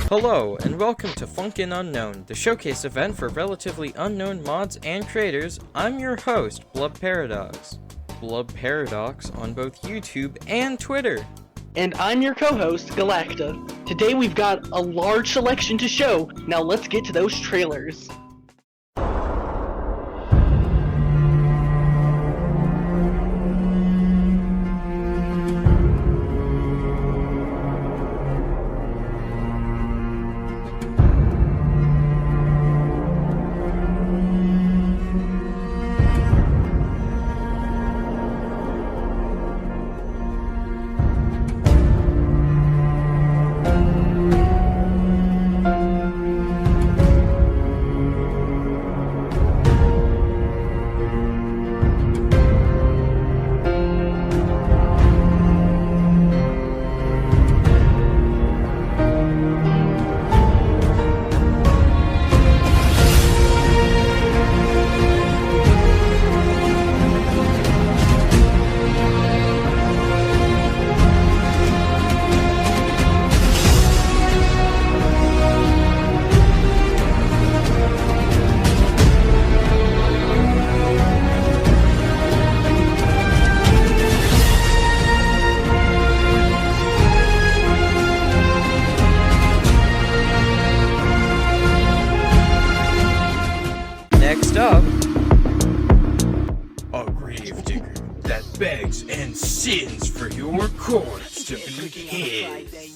Hello, and welcome to Funkin Unknown, the showcase event for relatively unknown mods and creators. I'm your host, Blub Paradox. Blub Paradox on both YouTube and Twitter. And I'm your co-host, Galacta. Today we've got a large selection to show. Now let's get to those trailers. Next up, a gravedigger that begs and sins for your corpse to be his.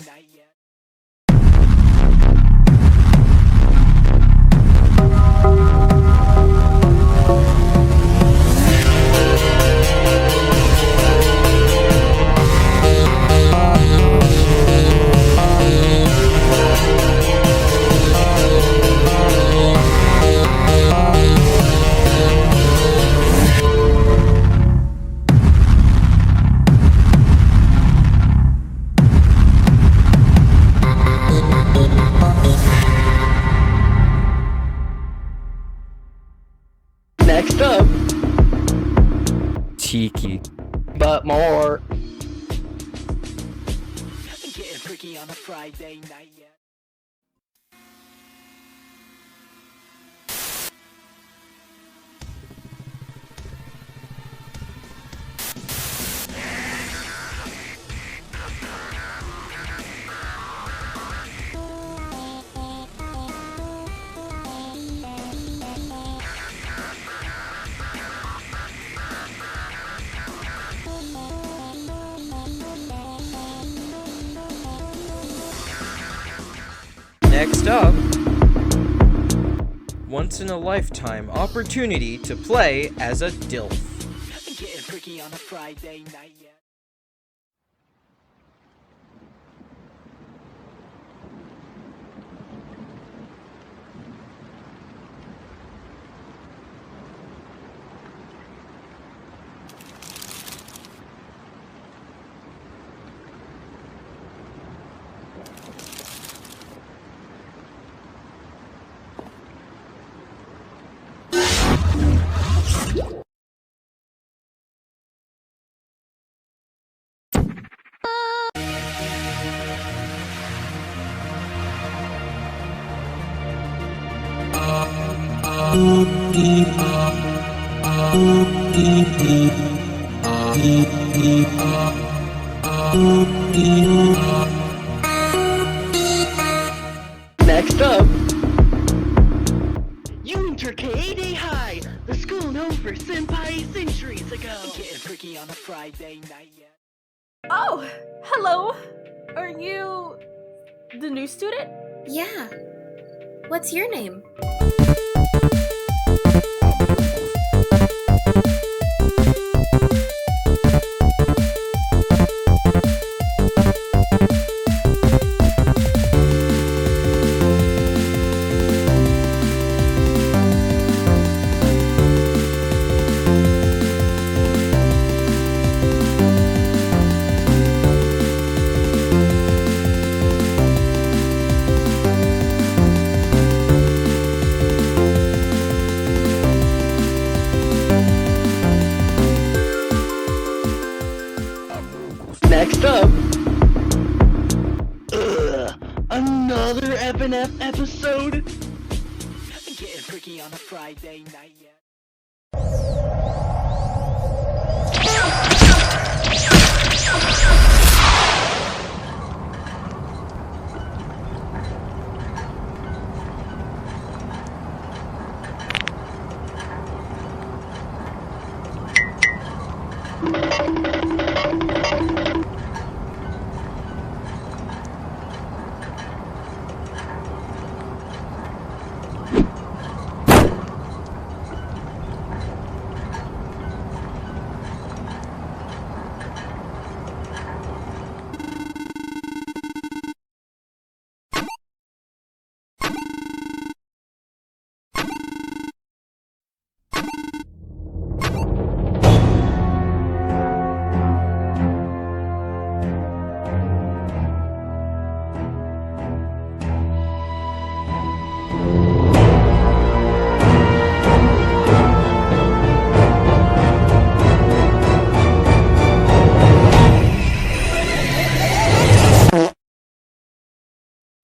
Next up, Tiki. but more. Getting freaky on a Friday night, yeah. Next up, once in a lifetime opportunity to play as a DILF. Getting freaky on a Friday night, yeah. Next up, Untitled High, the school known for senpai centuries ago. Getting freaky on a Friday night, yeah. Oh, hello. Are you the new student? Yeah. What's your name? FNF episode. Nothing getting freaky on a Friday night yet.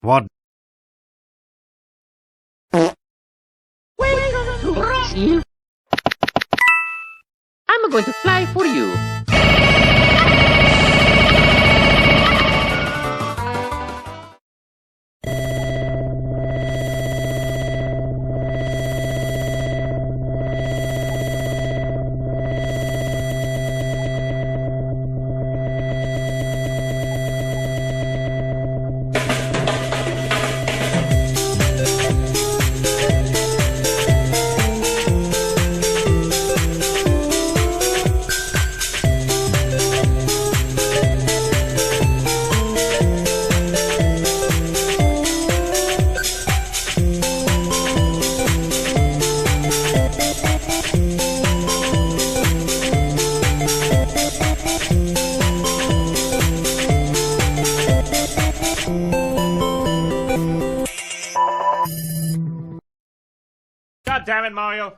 What? I'm going to fly for you. God damn it, Mario!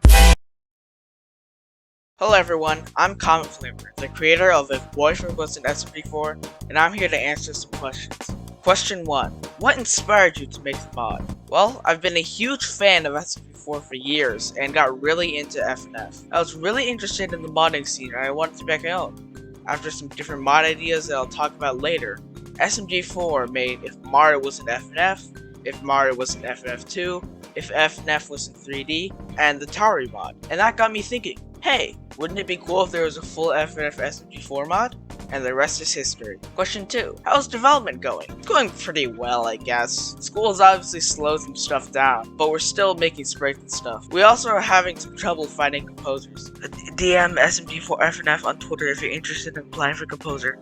Hello everyone, I'm Commotion, the creator of If Boyfriend was an SMP4, and I'm here to answer some questions. Question 1. What inspired you to make the mod? Well, I've been a huge fan of SMP4 for years, and got really into FNF. I was really interested in the modding scene, and I wanted to make my own. After some different mod ideas that I'll talk about later, SMG4 made If Mario was an FNF, If Mario was an FNF2, If FNF was in 3D, and the Tari mod. And that got me thinking, hey, wouldn't it be cool if there was a full FNF SMG4 mod? And the rest is history. Question 2. How's development going? It's going pretty well, I guess. School's obviously slowed some stuff down, but we're still making sprites and stuff. We also are having some trouble finding composers. DM SMG4 FNF on Twitter if you're interested in applying for composer.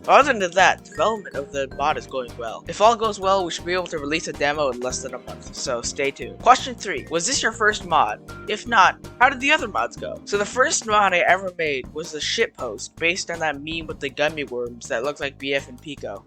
Other than that, development of the mod is going well. If all goes well, we should be able to release a demo in less than a month, so stay tuned. Question 3. Was this your first mod? If not, how did the other mods go? So the first mod I ever made was a shitpost based on that meme with the gummy worms that look like BF and Pico.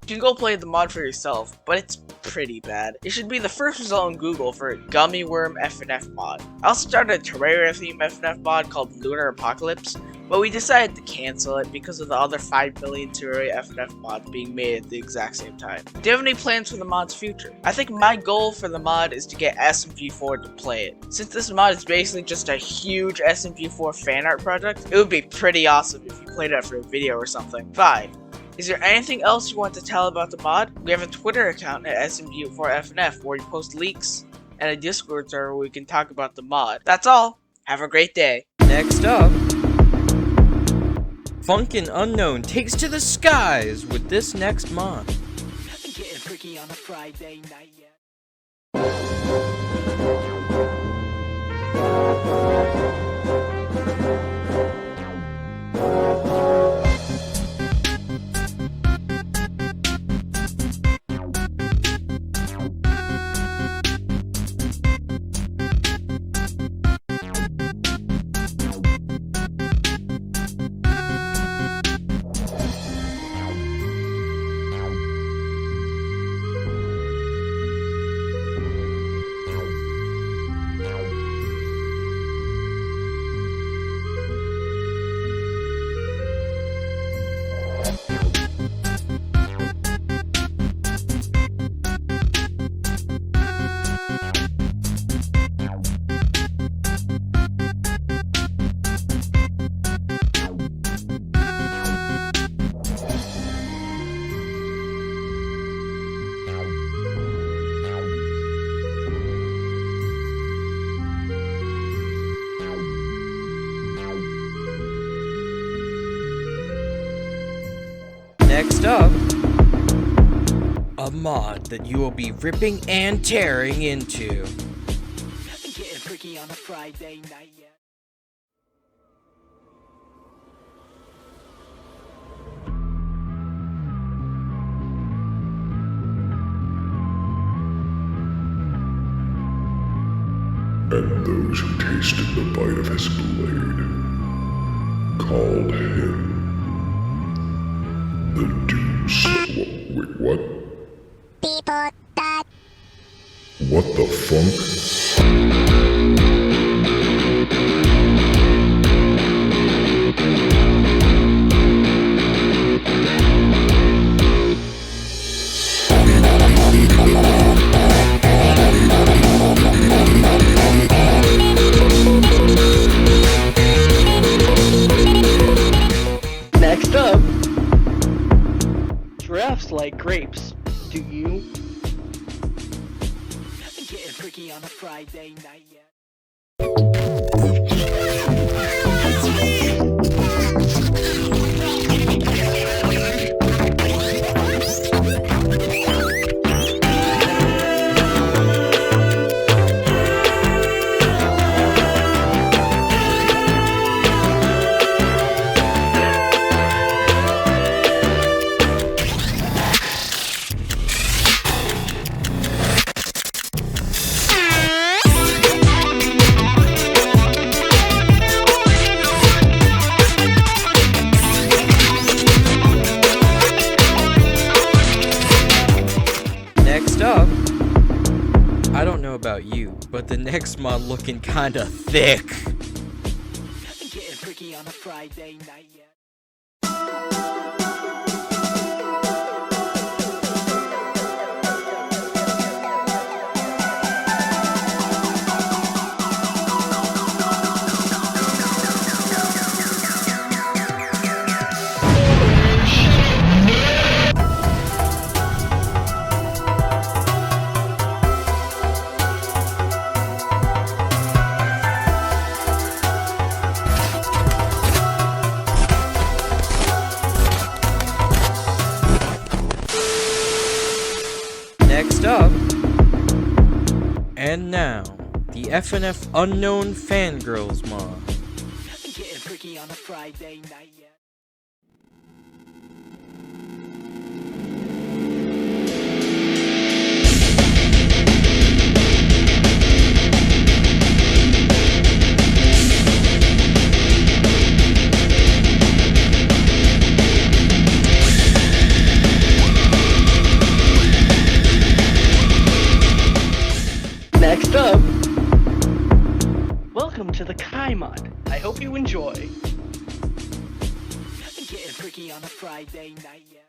You can go play the mod for yourself, but it's pretty bad. It should be the first result on Google for Gummy Worm FNF mod. I also started a Terraria theme FNF mod called Lunar Apocalypse, but we decided to cancel it because of the other 5 million Terraria FNF mods being made at the exact same time. Do you have any plans for the mod's future? I think my goal for the mod is to get SMG4 to play it. Since this mod is basically just a huge SMG4 fan art project, it would be pretty awesome if you played it for a video or something. 5. Is there anything else you want to tell about the mod? We have a Twitter account at SMG4FNF where we post leaks, and a Discord server where we can talk about the mod. That's all. Have a great day. Next up, Funkin Unknown takes to the skies with this next mod. Nothing getting freaky on a Friday night yet. Next up, a mod that you will be ripping and tearing into. Getting freaky on a Friday night, yeah. And those who tasted the bite of his blade called him the Doom Wait, what? People that. What the funk? Next up, giraffes like grapes. Do you? Getting freaky on a Friday night, yeah. Next up, I don't know about you, but the next mod looking kinda thick. Getting freaky on a Friday night, yeah. Next up, and now, the FNF Unknown Fangirls mod. Getting freaky on a Friday night, yeah. Next up, welcome to the Kai mod. I hope you enjoy. Getting freaky on a Friday night, yeah.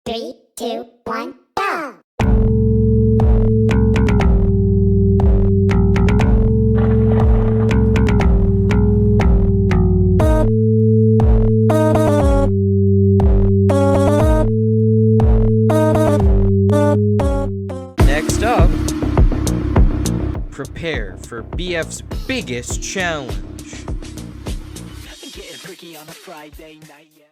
Three, two, one, go! Next up, prepare for BF's biggest challenge. Getting freaky on a Friday night, yeah.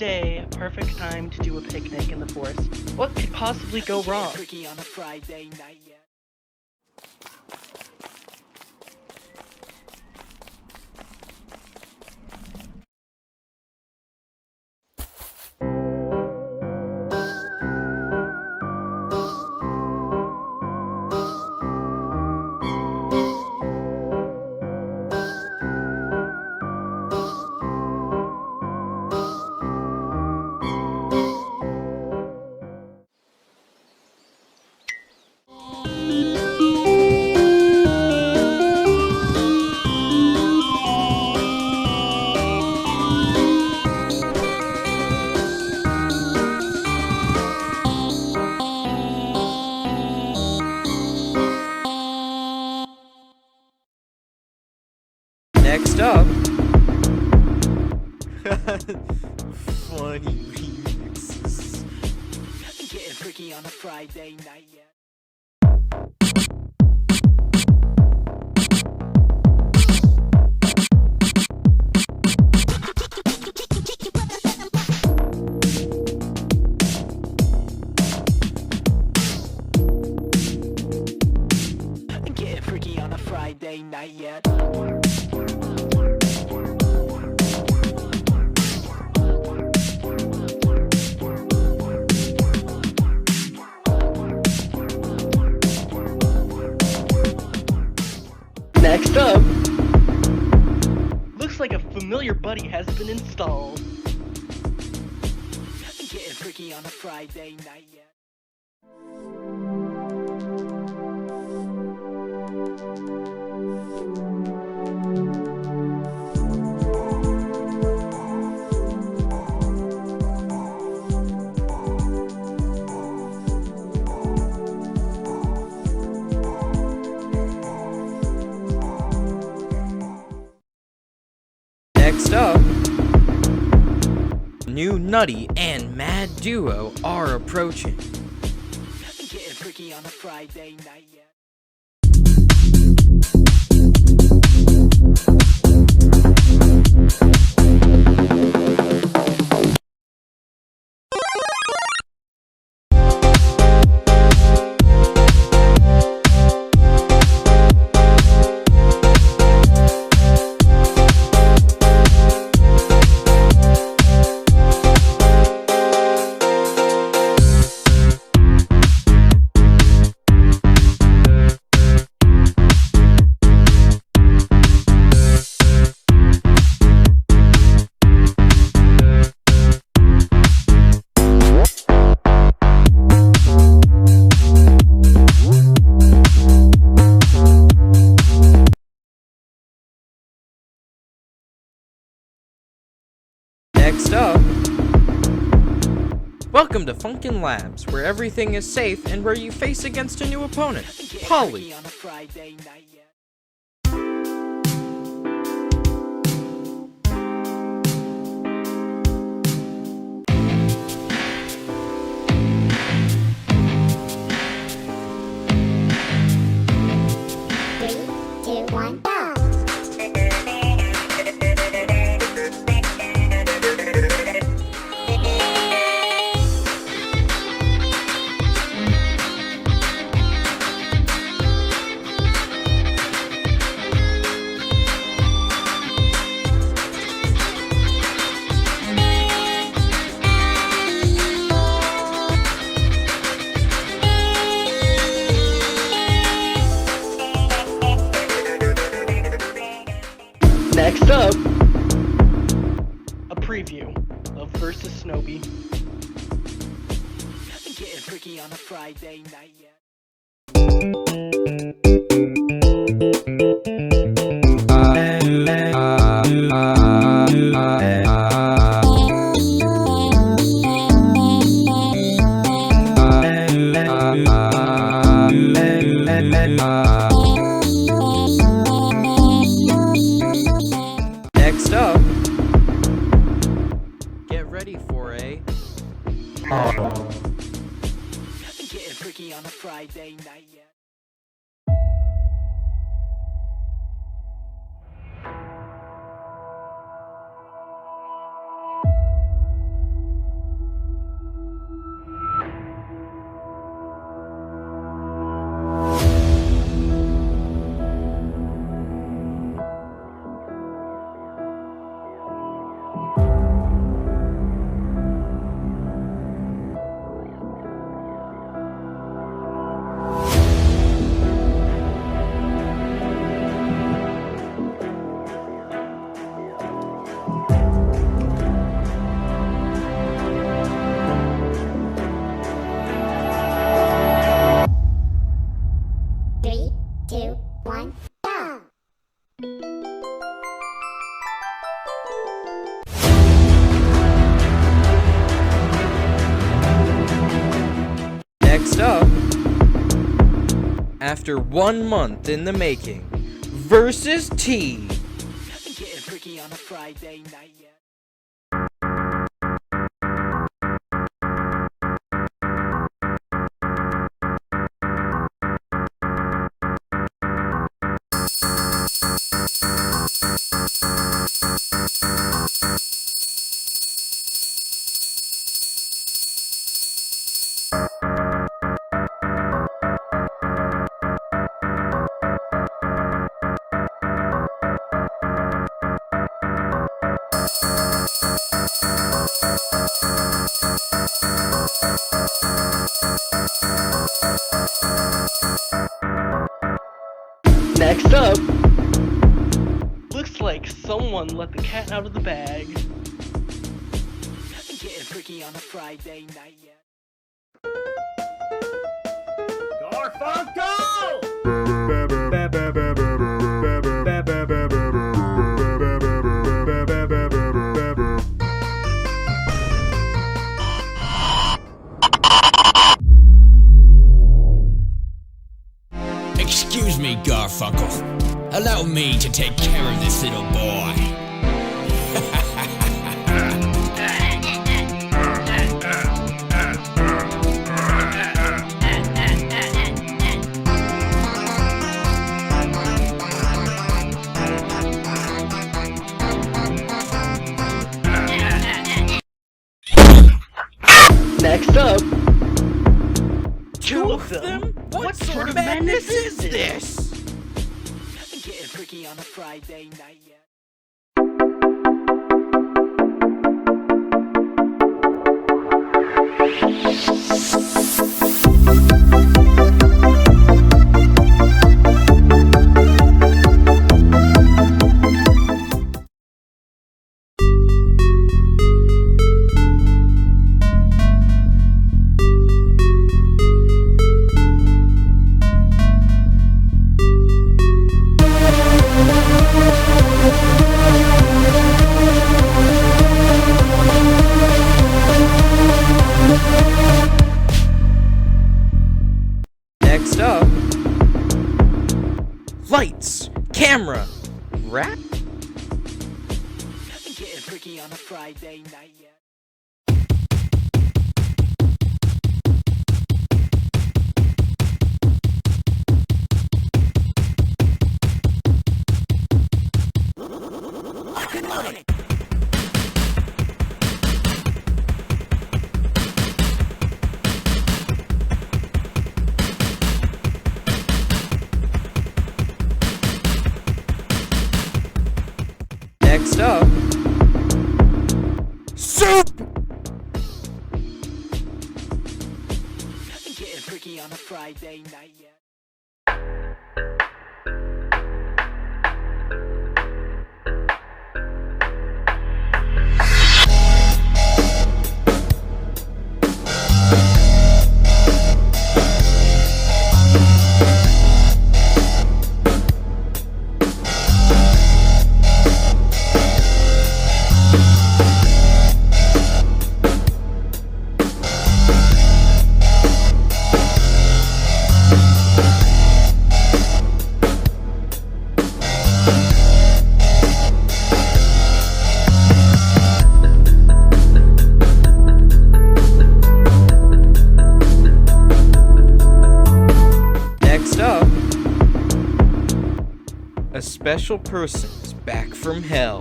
day, perfect time to do a picnic in the forest. What could possibly go wrong? Freaky on a Friday night, yeah. Next up, funny remixes. Getting freaky on a Friday night, yeah. Getting freaky on a Friday night, yeah. Next up, looks like a familiar buddy has been installed. Getting freaky on a Friday night, yeah. Next up, new Nutty and Mad duo are approaching. Getting freaky on a Friday night, yeah. Next up, welcome to Funkin Labs, where everything is safe and where you face against a new opponent, Polly. On a Friday night, yeah. Three, two, one, go! Next up, a preview of versus Snobby. Getting freaky on a Friday night, yeah. Next up, get ready for a Getting freaky on a Friday night, yeah. 2, 1, go! Next up, after 1 month in the making, versus T. Getting freaky on a Friday night, yeah. Next up, looks like someone let the cat out of the bag. Getting freaky on a Friday night, yeah. Excuse me, Garfunkel. Allow me to take care of this little boy. Next up, Two of them? What sort of madness is this? Getting freaky on a Friday night, yeah. Next up, lights, camera, rap? Getting freaky on a Friday night, yeah. Next up, soup! Getting freaky on a Friday night, yeah. A special person is back from hell.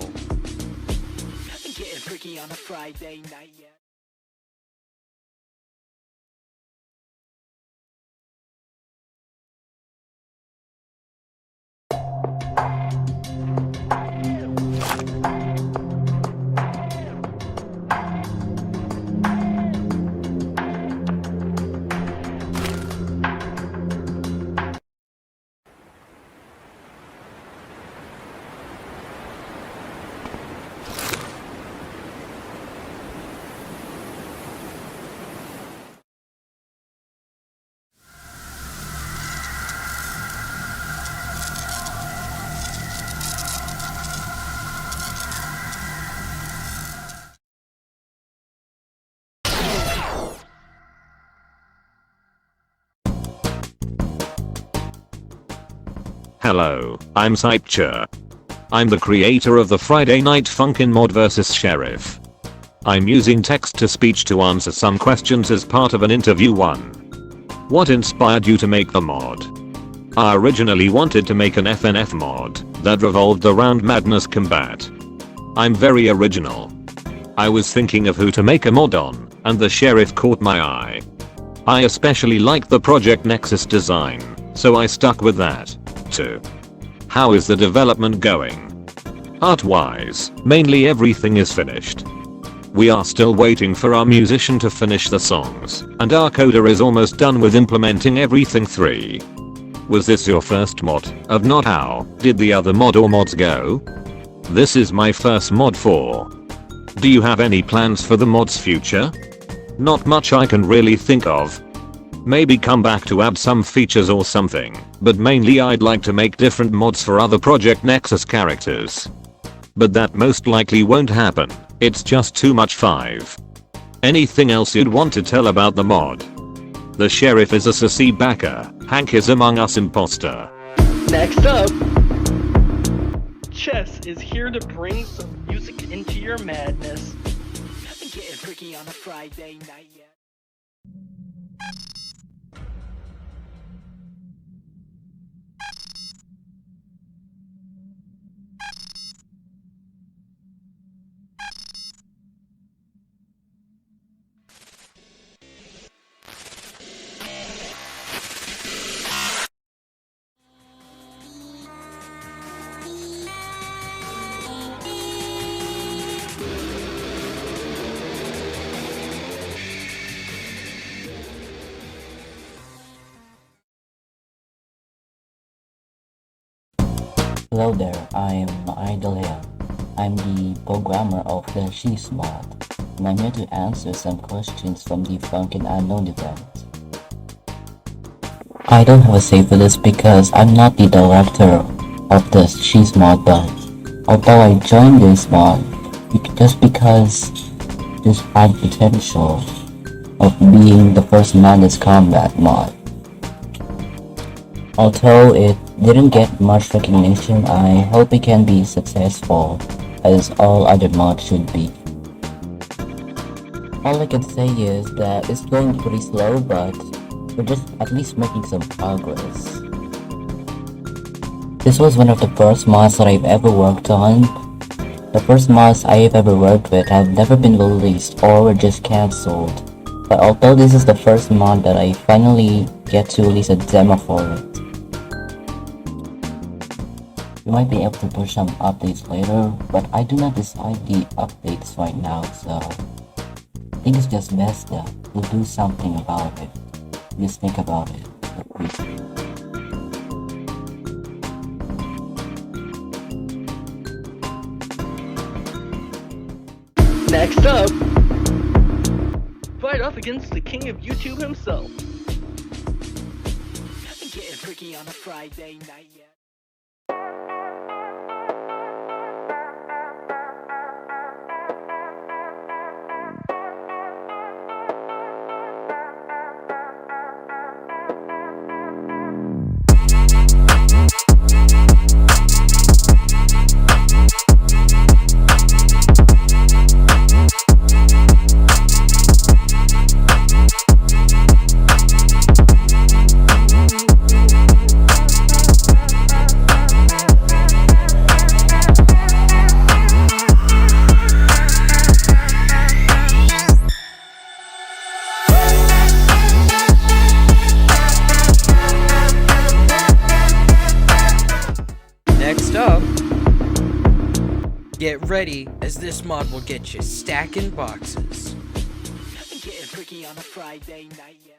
Getting freaky on a Friday night, yeah. Hello, I'm SOUPIN. I'm the creator of the Friday Night Funkin' mod vs Sheriff. I'm using text-to-speech to answer some questions as part of an interview 1. What inspired you to make the mod? I originally wanted to make an FNF mod that revolved around Madness Combat. I'm very original. I was thinking of who to make a mod on, and the Sheriff caught my eye. I especially like the Project Nexus design, so I stuck with that, too. How is the development going? Art-wise, mainly everything is finished. We are still waiting for our musician to finish the songs, and our coder is almost done with implementing everything 3. Was this your first mod? If not, how did the other mod or mods go? This is my first mod 4. Do you have any plans for the mod's future? Not much I can really think of. Maybe come back to add some features or something, but mainly I'd like to make different mods for other Project Nexus characters. But that most likely won't happen, it's just too much 5. Anything else you'd want to tell about the mod? The Sheriff is a sissy backer, Hank is Among Us imposter. Next up, Chess is here to bring some music into your madness. Nothing getting freaky on a Friday night yet. Hello there, I'm Idolea. I'm the programmer of the Chesh Mod, and I'm here to answer some questions from the Funkin' Unknown event. I don't have a say for this because I'm not the director of the Chesh Mod, but although I joined this mod just because this had potential of being the first Madness Combat mod. Although it didn't get much recognition, I hope it can be successful as all other mods should be. All I can say is that it's going pretty slow, but we're just at least making some progress. This was one of the first mods that I've ever worked on. The first mods I've ever worked with have never been released or were just cancelled. But although this is the first mod that I finally get to release a demo for it. We might be able to push some updates later, but I do not decide the updates right now, so I think it's just best that we'll do something about it. Just think about it. Next up, fight off against the king of YouTube himself. Nothing getting freaky on a Friday night yet. Get ready, as this mod will get you stacking boxes. Nothing getting freaky on a Friday night yet.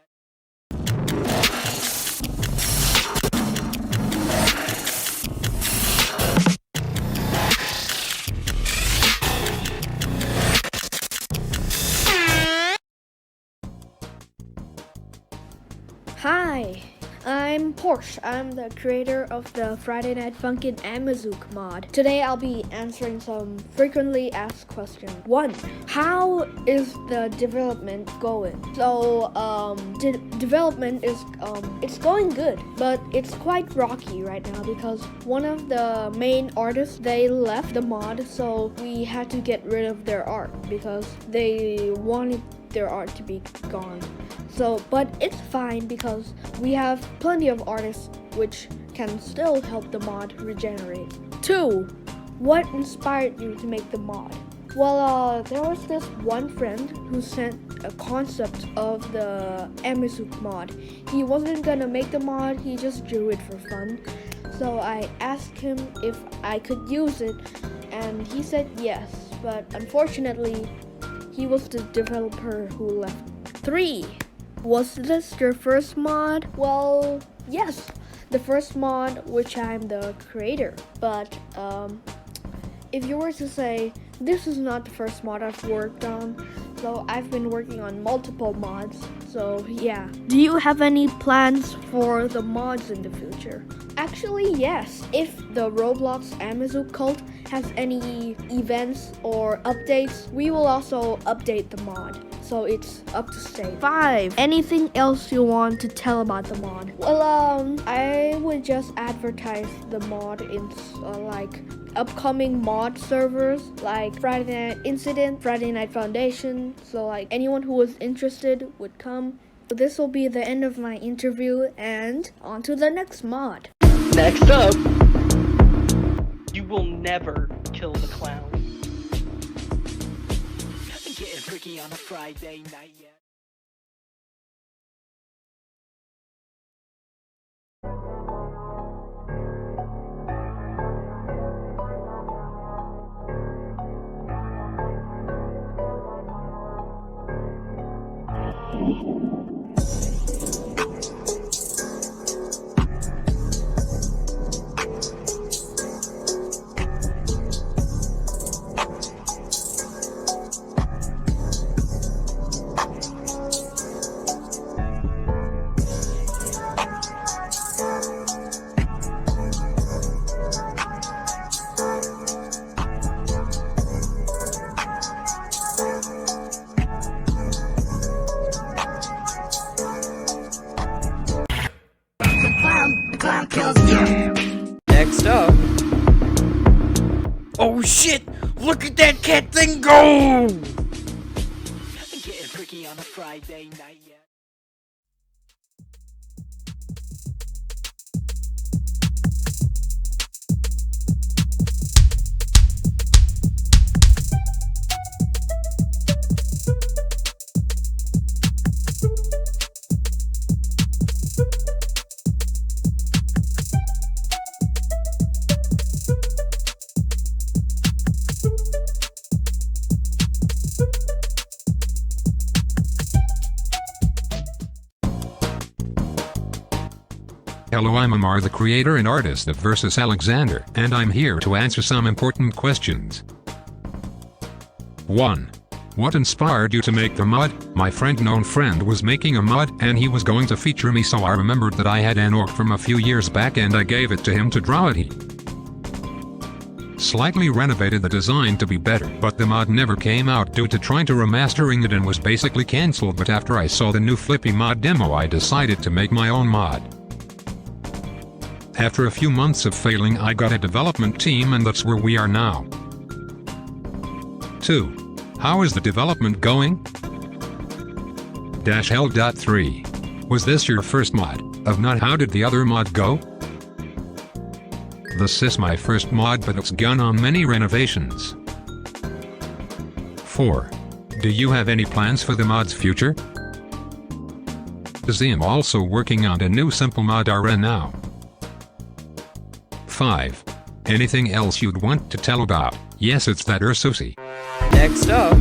Hi, I'm I'm Porsche. I'm the creator of the Friday Night Funkin' Amazook mod. Today I'll be answering some frequently asked questions. 1. How is the development going? So, development is, it's going good, but it's quite rocky right now because one of the main artists, they left the mod, so we had to get rid of their art because they wanted their art to be gone. So, but it's fine because we have plenty of artists which can still help the mod regenerate. 2. What inspired you to make the mod? Well, there was this one friend who sent a concept of the Amazook mod. He wasn't gonna make the mod, he just drew it for fun. So I asked him if I could use it, and he said yes, but unfortunately, he was the developer who left. 3. Was this your first mod? Well, yes, the first mod which I'm the creator. But if you were to say, this is not the first mod I've worked on, so I've been working on multiple mods, so yeah. Do you have any plans for the mods in the future? Actually, yes. If the Roblox Myth cult has any events or updates, we will also update the mod, so it's up to date. 5. Anything else you want to tell about the mod? Well, I would just advertise the mod in like upcoming mod servers like Friday Night Incident, Friday Night Foundation, so like anyone who was interested would come. So this will be the end of my interview, and on to the next mod. Next up, you will never kill the clown. Getting freaky on a Friday night, yeah. Next up. Oh shit! Look at that cat thing go! Getting freaky on a Friday night, yeah. Hello, I'm Amar, the creator and artist of Versus Alexander, and I'm here to answer some important questions. 1. What inspired you to make the mod? My known friend was making a mod, and he was going to feature me, so I remembered that I had an orc from a few years back and I gave it to him to draw it. He slightly renovated the design to be better, but the mod never came out due to trying to remastering it and was basically cancelled. But after I saw the new Flippy mod demo, I decided to make my own mod. After a few months of failing, I got a development team, and that's where we are now. 2. How is the development going? L.3. Was this your first mod? If not, how did the other mod go? This is my first mod, but it's gone on many renovations. 4. Do you have any plans for the mod's future? I am also working on a new simple mod right now. 5. Anything else you'd want to tell about? Yes, it's that Ursusi. Next up,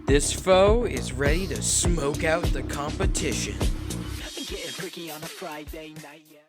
this foe is ready to smoke out the competition. Getting freaky on a Friday night, yeah.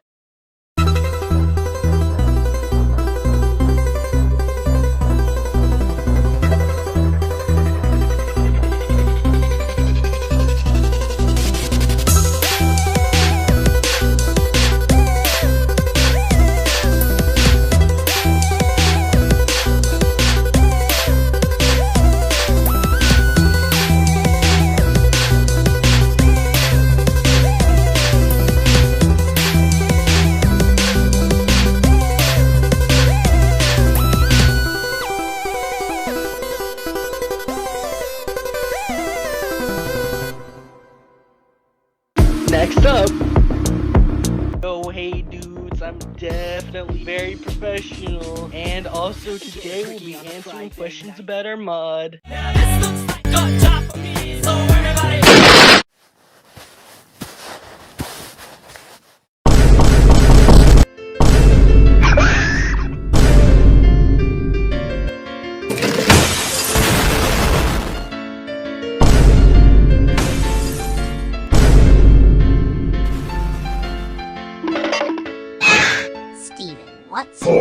I'm definitely very professional. And also today we'll be answering questions about our mod.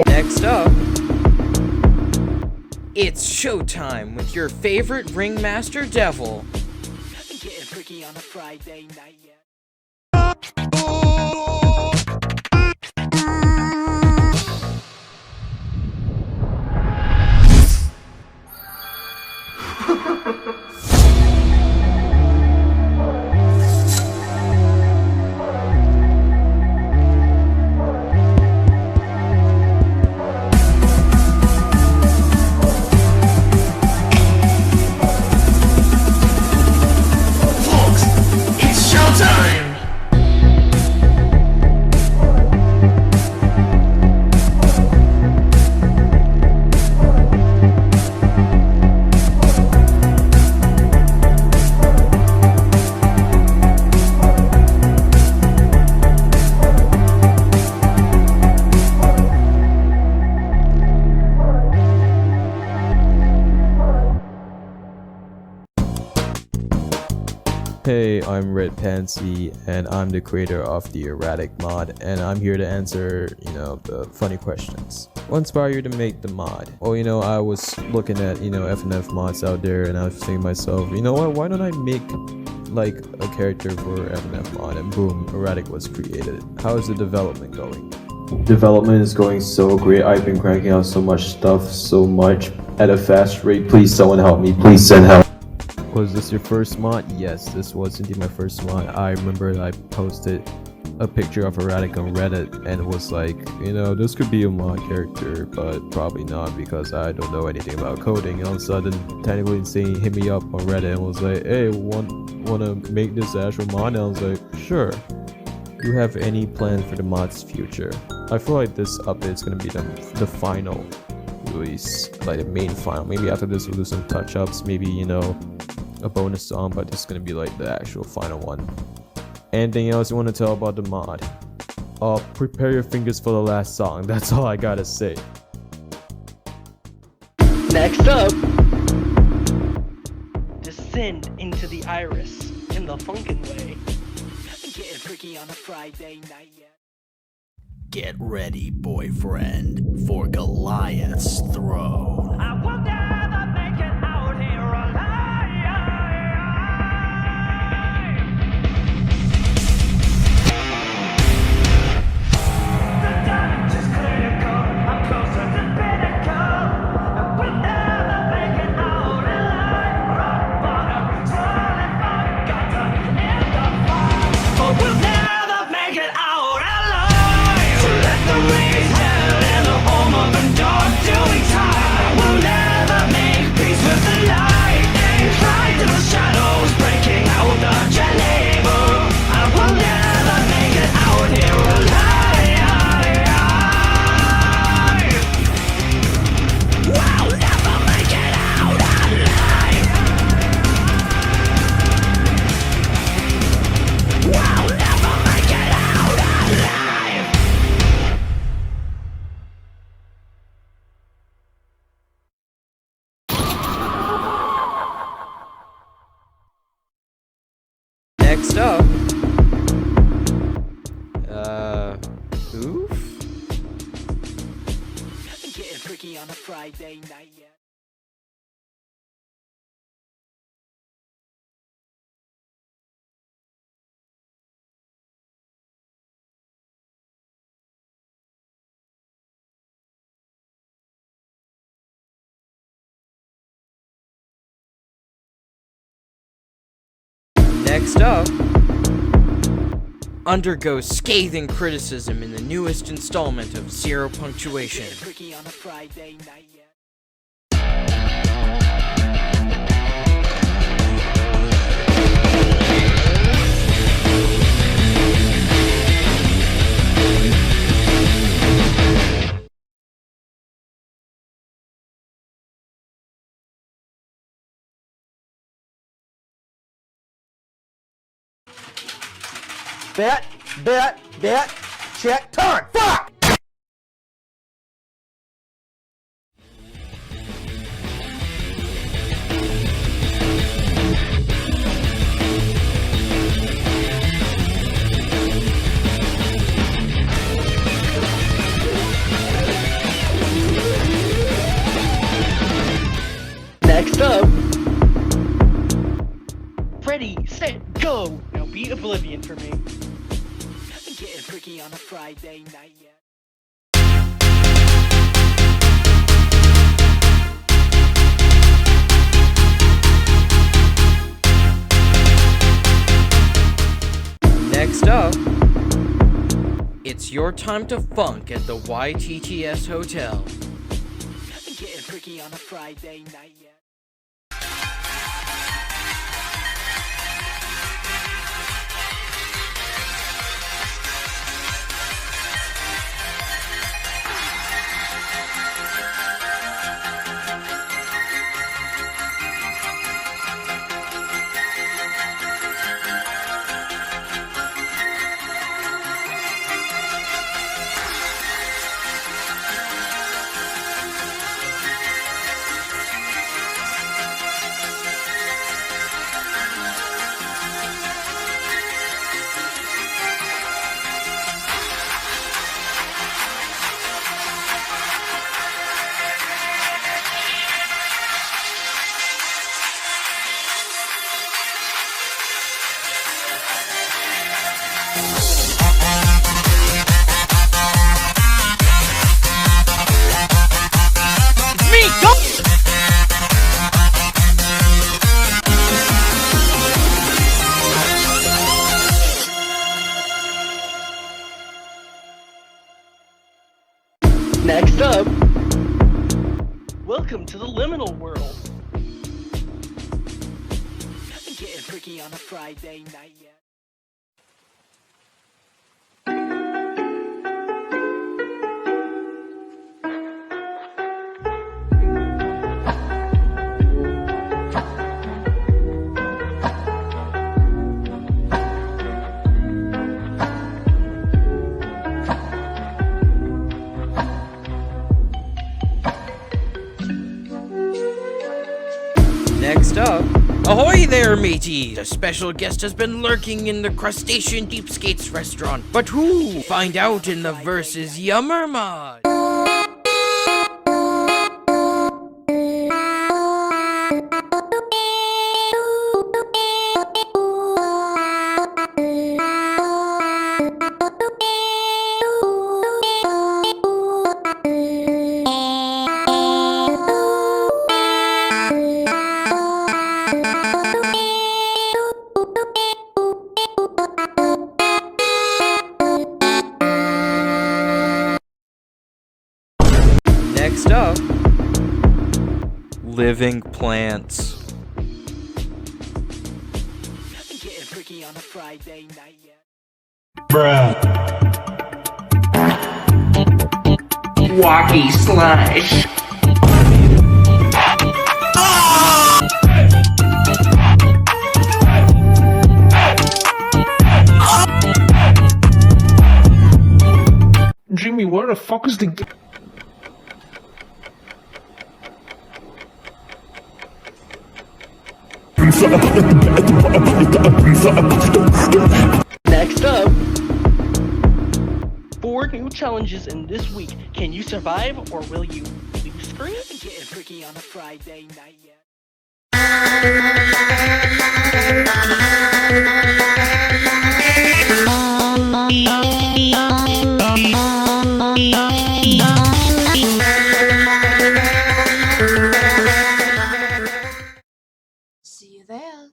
Next up, it's showtime with your favorite ringmaster devil. Getting freaky on a Friday night, yeah. Hey, I'm Red Pansy, and I'm the creator of the Erratic mod, and I'm here to answer, the funny questions. What inspired you to make the mod? Well, I was looking at, FNF mods out there, and I was thinking to myself, you know what, why don't I make, like, a character for FNF mod, and boom, Erratic was created. How is the development going? Development is going so great. I've been cranking out so much stuff, so much, at a fast rate. Please someone help me, please send help. Was this your first mod? Yes, this was indeed my first mod. I remember I posted a picture of Erratic on Reddit and it was like, this could be a mod character, but probably not because I don't know anything about coding. And all of a sudden, Technically Insane hit me up on Reddit and was like, hey, wanna make this actual mod? And I was like, sure. Do you have any plan for the mod's future? I feel like this update is gonna be the final release, like the main final. Maybe after this we'll do some touch-ups, maybe, a bonus song, but this is gonna be like the actual final one. Anything else you want to tell about the mod? Prepare your fingers for the last song. That's all I gotta say. Next up, descend into the iris in the Funkin way. Getting freaky on a Friday night, yeah. Get ready, boyfriend, for Goliath's throne. I will never make it out here alive. The damage is critical. I'm closer to pinnacle. I will never make it out alive. Rock bottom, solid fire, gutter in the fire. Oh, we'll never make it out alive. So let the rays hell in the home of a dog doing time. We'll never make peace with the light. Fly to the shadows, breaking out the label. I will never make it out here alive. We'll never make it out alive. We'll never make it out alive. Next up, Oof? Getting freaky on a Friday night, yeah. Next up, undergo scathing criticism in the newest installment of Zero Punctuation. Getting freaky on a Friday night, yeah. Bet, check, turn, fuck! Next up, ready, set, go! Now beat Oblivion for me. Getting freaky on a Friday night, yeah. Next up, it's your time to funk at the YTTS Hotel. Getting freaky on a Friday night, yeah. Next up, welcome to the Liminal World. Getting freaky on a Friday night, yeah. Next up, ahoy there, mateys! A special guest has been lurking in the Crustacean Deep Skates restaurant. But who? Find out in the Versus Yummer Mod. Next up, living plants. Getting freaky on a Friday night, yeah. Bruh. Walkie slash. Jimmy, where the fuck is the... Next up, 4 new challenges in this week. Can you survive or will you lose screen? Getting freaky on a Friday night, yeah. See you there.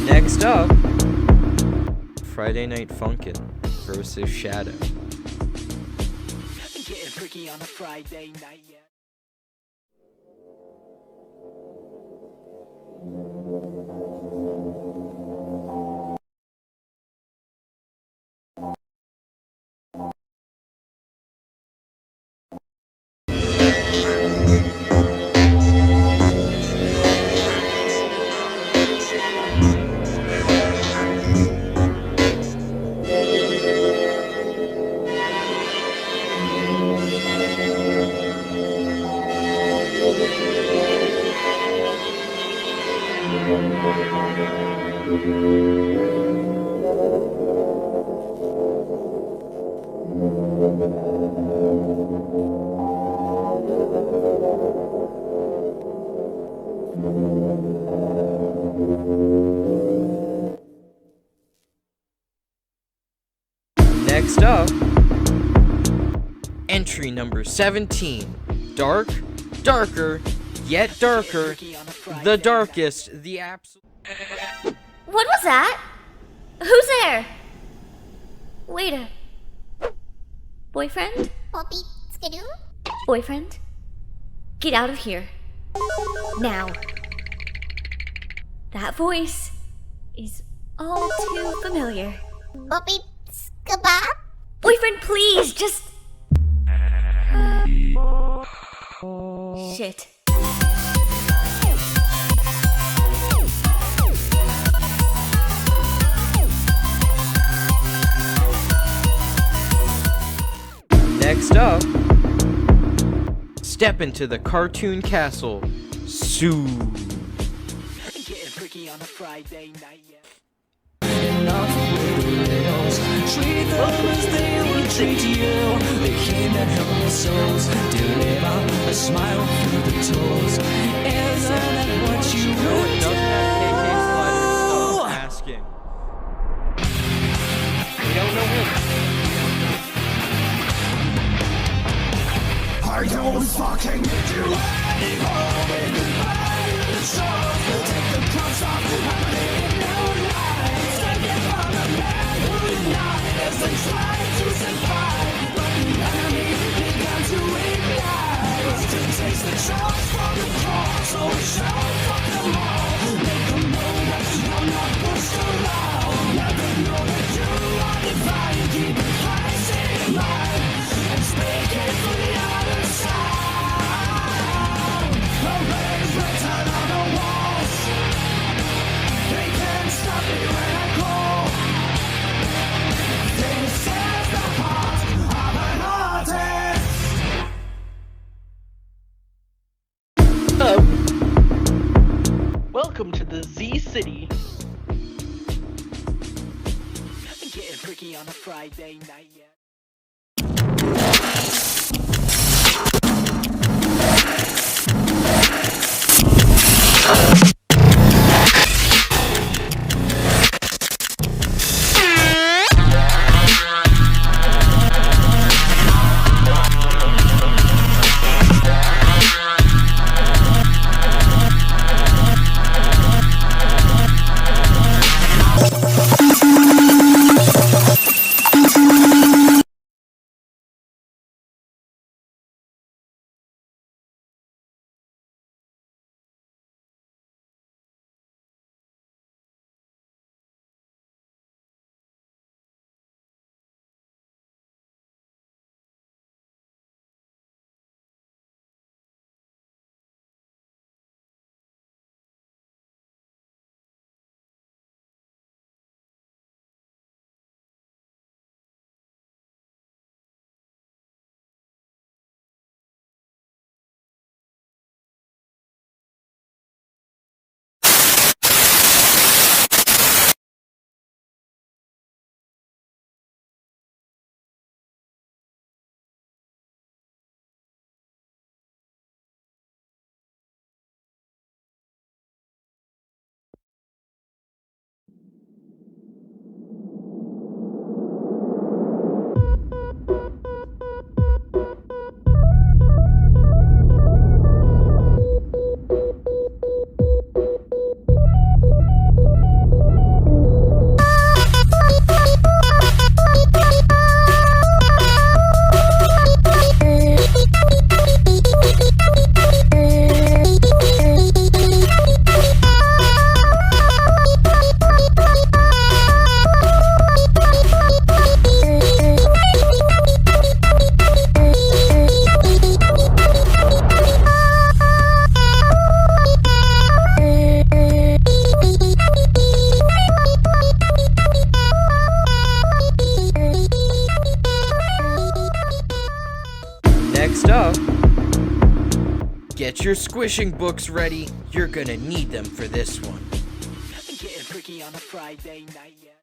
Next up, Friday Night Funkin' versus Shadow. Getting freaky on a Friday night, yeah. Next up, entry number 17. Dark, darker, yet darker, the darkest, the absolute. What was that? Who's there? Wait a... Boyfriend? Poppy, skidoo? Boyfriend? Get out of here. Now. That voice is all too familiar. Poppy, skaba? Boyfriend, please, just... Shit. Next up, step into the cartoon castle, Sue. Getting freaky on a Friday night, yeah. Treat them as they would treat you. They came to help their souls, deliver a smile through the toes. Isn't that what you No, would it do? doesn't have KK sliders. Stop asking. We don't know him. I don't fucking need you anymore. When you buy the show, take the clothes off and live no life. Taking from the man who denies and tries to survive. But the enemy began to ignite. Was to taste the charge from the core, so we shall fuck them all. Make them know that you're not pushed around. Let them know that you are divine. Keep it Christ in mind and speak it for the other side. The rain's written on the walls. They can't stop me when I call. This is the heart of an artist. Welcome to the Z City. Getting freaky on a Friday night, yeah. Next up, get your squishing books ready. You're gonna need them for this one. on a Friday night yet.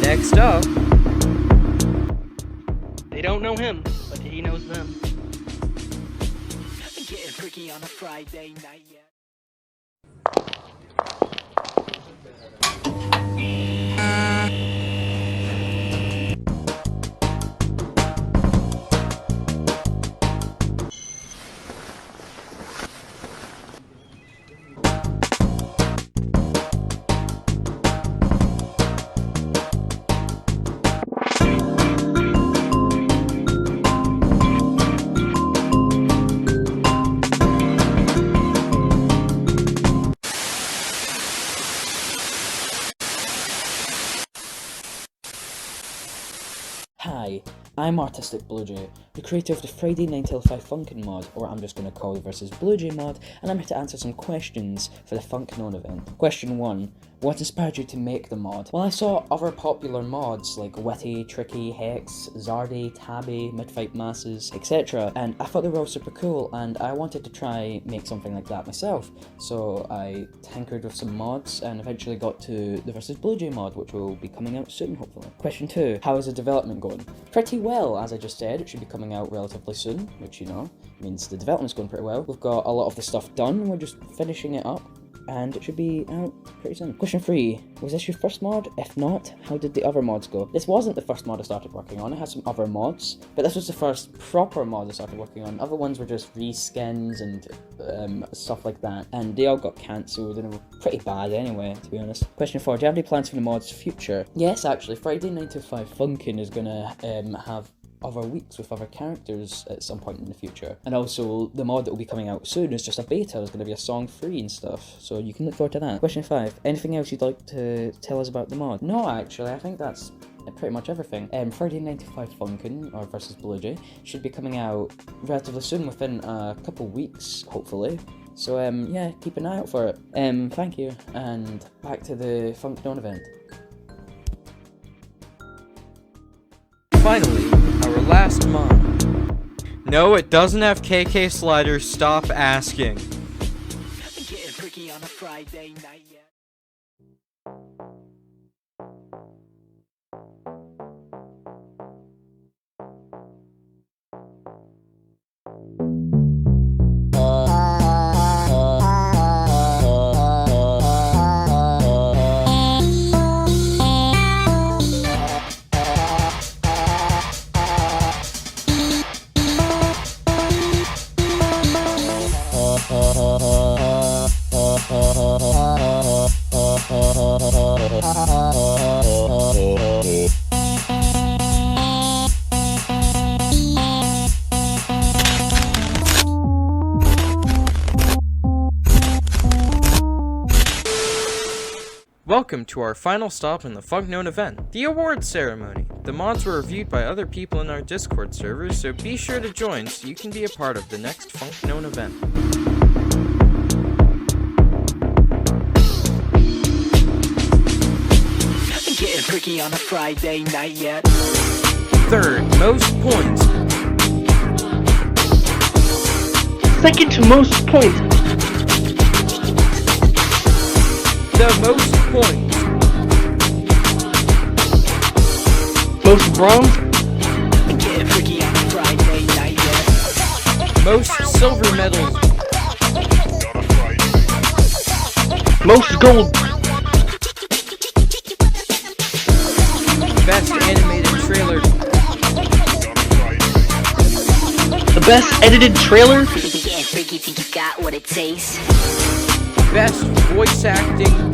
Next up, They don't know him, but he knows them. Getting freaky on a Friday night yet. Hi, I'm Artistic Bluejay, the creator of the Friday 9 till 5 Funkin mod, or I'm just going to call it versus Bluejay mod, and I'm here to answer some questions for the Funknown event. Question 1. What inspired you to make the mod? Well, I saw other popular mods like Witty, Tricky, Hex, Zardy, Tabby, Midfight Masses, etc. and I thought they were all super cool and I wanted to try make something like that myself. So I tinkered with some mods and eventually got to the versus Bluejay mod, which will be coming out soon hopefully. Question 2. How is the development going? Pretty well, as I just said. It should be coming out relatively soon, which means the development's going pretty well. We've got a lot of the stuff done, we're just finishing it up, and it should be out pretty soon. Question 3. Was this your first mod? If not, how did the other mods go? This wasn't the first mod I started working on. I had some other mods, but this was the first proper mod I started working on. Other ones were just reskins and stuff like that, and they all got cancelled and they were pretty bad anyway, to be honest. Question 4. Do you have any plans for the mod's future? Yes, actually, Friday 9 to 5 Funkin is gonna have other weeks with other characters at some point in the future. And also, the mod that will be coming out soon is just a beta. There's going to be a song free and stuff, so you can look forward to that. Question 5. Anything else you'd like to tell us about the mod? No, actually, I think that's pretty much everything. Friday 9 to 5 Funkin, or versus Bluejay, should be coming out relatively soon, within a couple weeks, hopefully. So, yeah, keep an eye out for it. Thank you, and back to the Funknown event. finally, our last mod. No, it doesn't have KK sliders, stop asking. Getting freaky on a Friday night yet. Welcome to our final stop in the Funknown event, the awards ceremony. The mods were reviewed by other people in our Discord servers, so be sure to join so you can be a part of the next Funknown event. Getting freaky on a Friday night yet. Third most points. Second to most points. The most points. Most bronze. Most silver medals. Most gold. Best animated trailer. The best edited trailer. Best voice acting.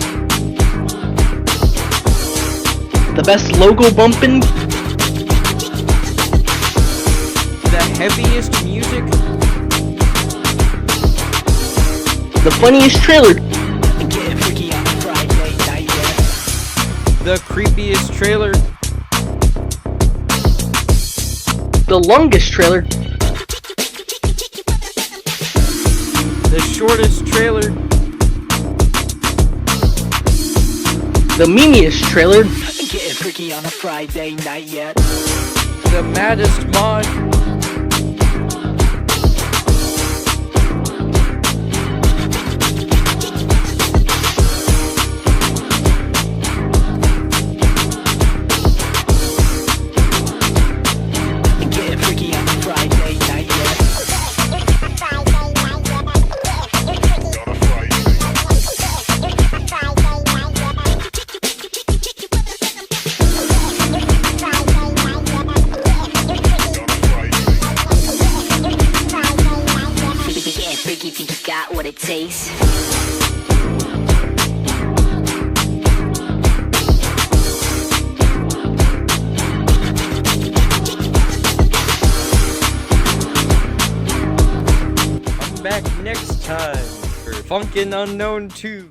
The best logo bumping. The heaviest music. The funniest trailer. The creepiest trailer. The longest trailer. The shortest trailer. The memeiest trailer. Getting freaky on a Friday night yet. The maddest mod. Taste. Come back next time for Funkin' Unknown 2.